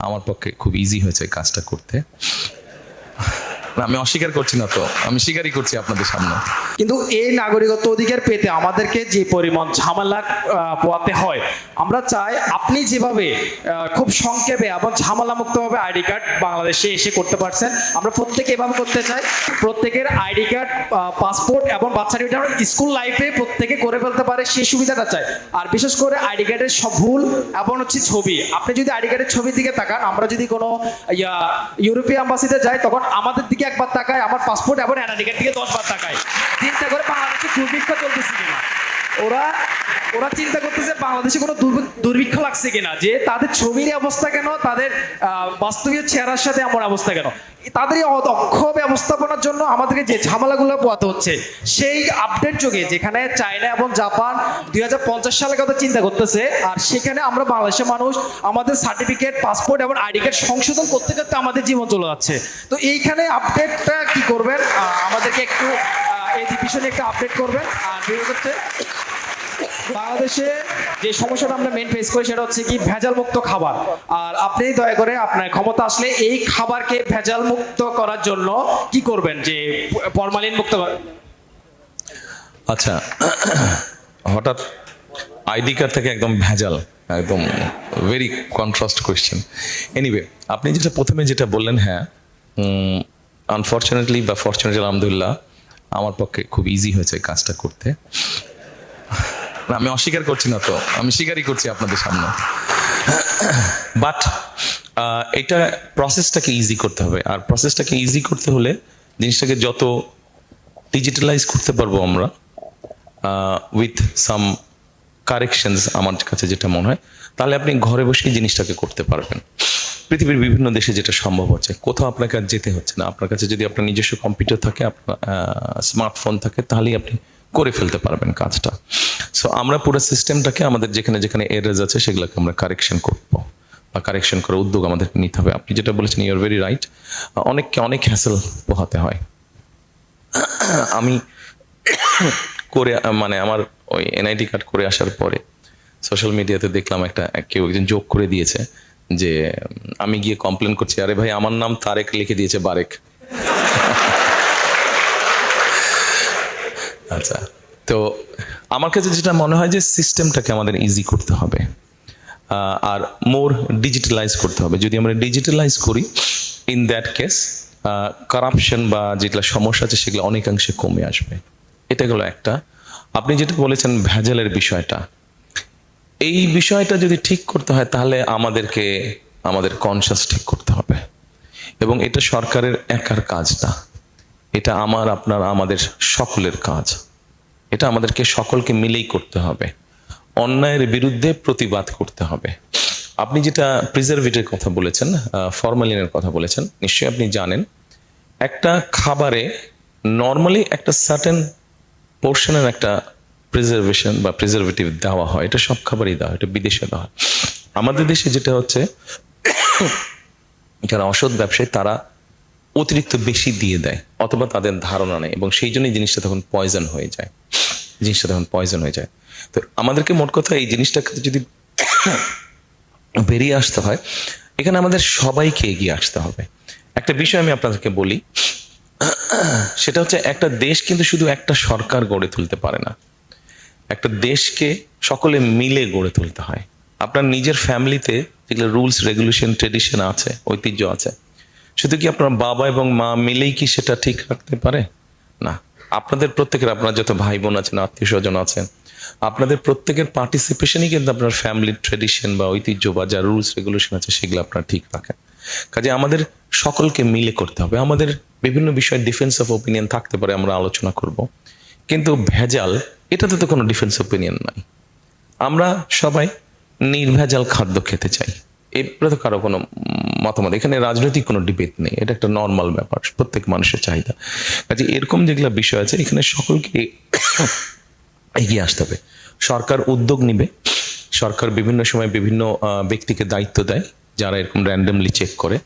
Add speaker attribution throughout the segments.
Speaker 1: আমার পক্ষে খুব ইজি হয়েছে কাজটা করতে। আমি অস্বীকার করছি না, তো আমি স্বীকারই করছি আপনাদের সামনে।
Speaker 2: কিন্তু এই নাগরিকত্ব অধিকার পেতে আমাদেরকে যে পরিমাণ ঝামেলা পোয়াতে হয়, আমরা চাই আপনি যেভাবে খুব সংক্ষেপে এবং ঝামেলা মুক্তভাবে আইডি কার্ড বাংলাদেশে এসে করতে পারছেন, আমরা প্রত্যেকে এভাবে করতে চাই। প্রত্যেকের আইডি কার্ড, পাসপোর্ট এবং বার্থ সার্টিফিকেট স্কুল লাইফে প্রত্যেকে করে ফেলতে পারে, সেই সুবিধাটা চাই। আর বিশেষ করে আইডি কার্ডের সব ভুল এবং ছবি, আপনি যদি আইডি কার্ডের ছবির দিকে তাকান, আমরা যদি কোনো ইউরোপীয় অ্যাম্বাসিতে যাই, তখন আমাদের দিকে একবার তাকায়, আমার পাসপোর্ট এবং এনআইডি কার্ড দিকে 10 বার তাকায়। চিন্তা করে বাংলাদেশে দুর্ভিক্ষ চলতেছে কিনা, ওরা চিন্তা করতেছে বাংলাদেশে কোনো দুর্ভিক্ষ লাগছে কিনা, যে তাদের ছবির অবস্থা কেন, তাদের বাস্তবিক চেহারার সাথে এমন অবস্থা কেন। তাদের এই অদক্ষ ব্যবস্থাপনার জন্য আমাদেরকে যে ঝামেলাগুলো পোয়াতে হচ্ছে, সেই আপডেট যুগে যেখানে চায়না এবং জাপান 2050 সালের কথা চিন্তা করতেছে, আর সেখানে আমরা বাংলাদেশের মানুষ আমাদের সার্টিফিকেট, পাসপোর্ট এবং আইডি কার্ড সংশোধন করতে করতে আমাদের জীবন চলে যাচ্ছে। তো এইখানে আপডেটটা কি করবেন, আমাদেরকে একটু এই বিষয়ে একটা আপডেট করবেন। আর হচ্ছে বাংলাদেশে যে সমস্যাটা আমরা মেন ফেস করি, সেটা হচ্ছে কি ভেজাল মুক্ত খাবার। আর আপনি দয়া করে আপনার ক্ষমতা আসলে এই খাবারকে ভেজাল মুক্ত করার জন্য কি করবেন, যে ফরমালিন মুক্ত।
Speaker 1: আচ্ছা, হঠাৎ আইডি কার্ড থেকে একদম ভেজাল, একদম ভেরি কন্ট্রাস্ট কোয়েশ্চেন। এনিওয়ে, আপনি যেটা প্রথমে যেটা বললেন, হ্যাঁ, আনফর্চুনেটলি বা ফর্চুনেটলি আলহামদুলিল্লাহ আমার পক্ষে খুব ইজি হয়েছে কাজটা করতে। আমি অস্বীকার করছি না, তো আমি স্বীকারই করছি আপনাদের সামনে। বাট এটা প্রসেসটাকে ইজি করতে হবে, আর প্রসেসটাকে ইজি করতে হলে জিনিসটাকে যত ডিজিটালাইজ করতে পারবো আমরা উইথ সাম কারেকশনস, আমার কাছে যেটা মনে হয়, তাহলে আপনি ঘরে বসেই জিনিসটাকে করতে পারবেন। পৃথিবীর বিভিন্ন দেশে যেটা সম্ভব হচ্ছে, কোথাও আপনাকে আর যেতে হচ্ছে না। আপনার কাছে যদি আপনার নিজস্ব কম্পিউটার থাকে, আপনার স্মার্টফোন থাকে, তাহলেই আপনি করে ফেলতে পারবেন কাজটা। সো আমরা পুরো সিস্টেমটাকে আমাদের যেখানে যেখানে এরার্স আছে সেগুলোকে আমরা কারেকশন করবো, বা কারেকশন করার উদ্যোগ আমাদেরকে নিতে হবে। আপনি যেটা বলেছেন, ইউ আর ভেরি রাইট। অনেককে অনেক হ্যাসেল পোহাতে হয়। আমি করে মানে আমার ওই এনআইডি কার্ড করে আসার পরে সোশ্যাল মিডিয়াতে দেখলাম কেউ একজন যোগ করে দিয়েছে যে আমি গিয়ে কমপ্লেন করছি, আরে ভাই আমার নাম তারেক লিখে দিয়েছে বারেক। আচ্ছা, তো আমার কাছে যেটা মনে হয় যে সিস্টেমটাকে আমাদের ইজি করতে হবে, আর মোর ডিজিটালাইজ করতে হবে। যদি আমরা ডিজিটালাইজ করি, ইন দ্যাট কেস কারাপশন বা যেগুলো সমস্যা আছে সেগুলো অনেকাংশে কমে আসবে। এটা গেল একটা। আপনি যেটা বলেছেন ভেজালের বিষয়টা, এই বিষয়টা যদি ঠিক করতে হয়, তাহলে আমাদের কনসাস ঠিক করতে হবে। এবং এটা সরকারের একার কাজ না, এটা আমাদের সকলের কাজ। এটা আমাদেরকে সকলকে মিলেই করতে হবে। অন্যায়ের বিরুদ্ধে প্রতিবাদ করতে হবে। আপনি যেটা প্রিজারভেটিভের কথা বলেছেন, ফরমালিনের কথা বলেছেন, নিশ্চয়ই আপনি জানেন একটা খাবারে নর্মালি একটা সার্টেন পোর্শনের একটা প্রিজারভেশন বা প্রিজারভেটিভ দেওয়া হয়। এটা সব খাবারই দেওয়া হয়, এটা বিদেশে দেওয়া হয়। আমাদের দেশে যেটা হচ্ছে, যারা অসৎ ব্যবসায়ী তারা অতিরিক্ত বেশি দিয়ে দেয়, অথবা তাদের ধারণা নেই, এবং সেই জন্যই জিনিসটা তখন পয়জন হয়ে যায়। তো আমাদেরকে মোট কথা এই জিনিসটাকে যদি বেরিয়ে আসতে হয়, এখানে আমাদের সবাইকে এগিয়ে আসতে হবে। একটা বিষয় আমি আপনাদেরকে বলি, সেটা হচ্ছে একটা দেশ কিন্তু শুধু একটা সরকার গড়ে তুলতে পারে না। একটা দেশকে সকলে মিলে গড়ে তুলতে হয়। আপনার নিজের ফ্যামিলিতে যেগুলো রুলস, রেগুলেশন, ট্রেডিশন আছে, ঐতিহ্য আছে, শুধু কি আপনার বাবা এবং মা মিলেই কি সেটা ঠিক রাখতে পারে? না। আপনাদের প্রত্যেকের, আপনার যত ভাই বোন আছেন, আত্মীয় স্বজন আছেন, আপনাদের প্রত্যেকের পার্টিসিপেশনই কিন্তু আপনার ফ্যামিলির ট্রেডিশন বা ঐতিহ্য বা যা রুলস রেগুলেশন আছে সেগুলো আপনারা ঠিক রাখেন। কাজে আমাদের সকলকে মিলে করতে হবে। আমাদের বিভিন্ন বিষয়ে ডিফারেন্স অফ ওপিনিয়ন থাকতে পারে, আমরা আলোচনা করব, কিন্তু ভেজাল, এটাতে তো কোনো ডিফারেন্স ওপিনিয়ন নাই। আমরা সবাই নির্ভেজাল খাদ্য খেতে চাই, এরপরে তো কারো কোনো মতামত, এখানে রাজনৈতিক কোনো ডিবেট নেই, এটা একটা নর্মাল ব্যাপার, প্রত্যেক মানুষের চাহিদা। কাজে এরকম যেগুলো বিষয় আছে, এখানে সকলকে এগিয়ে আসতে হবে। সরকার উদ্যোগ নিবে, সরকার বিভিন্ন সময় বিভিন্ন ব্যক্তিকে দায়িত্ব দেয় যারা এরকম র্যান্ডমলি চেক করে।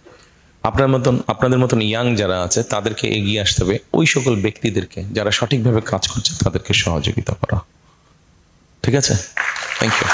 Speaker 1: আপনাদের মতন ইয়াং যারা আছে তাদেরকে এগিয়ে আসতে হবে, ওই সকল ব্যক্তিদেরকে যারা সঠিকভাবে কাজ করছে তাদেরকে সহযোগিতা করা। ঠিক আছে, থ্যাংক ইউ।